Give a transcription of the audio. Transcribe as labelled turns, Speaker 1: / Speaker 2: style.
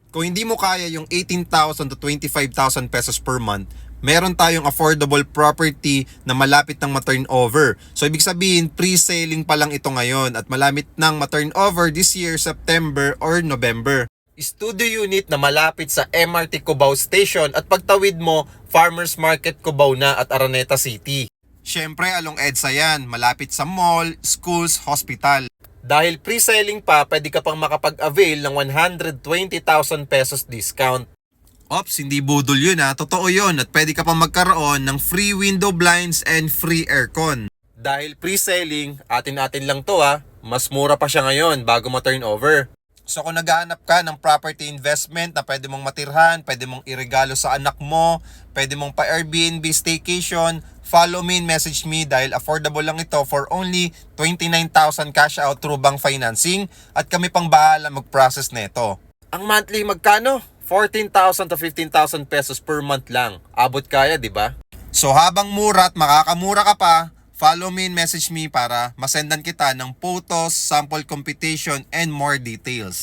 Speaker 1: Kung hindi mo kaya yung 18,000 to 25,000 pesos per month, meron tayong affordable property na malapit ng ma-turnover. So ibig sabihin, pre-selling pa lang ito ngayon at malapit ng ma-turnover this year, September or November. Studio unit na malapit sa MRT Cubao Station at pagtawid mo, Farmers Market Cubao na at Araneta City. Siyempre, along EDSA yan, malapit sa mall, schools, hospital. Dahil pre-selling pa, pwede ka pang makapag-avail ng 120,000 pesos discount. Ops, hindi budol yun ha. Totoo yun at pwede ka pang magkaroon ng free window blinds and free aircon. Dahil pre-selling, atin-atin lang to ha. Mas mura pa siya ngayon bago ma-turnover. So kung naghahanap ka ng property investment na pwede mong matirhan, pwede mong iregalo sa anak mo, pwede mong pa-Airbnb staycation, follow me and message me dahil affordable lang ito for only 29,000 cash out through bank financing at kami pang bahala mag-process nito. Ang monthly magkano? 14,000 to 15,000 pesos per month lang. Abot kaya, di ba? So habang mura at makakamura ka pa, follow me and message me para masendan kita ng photos, sample computation, and more details.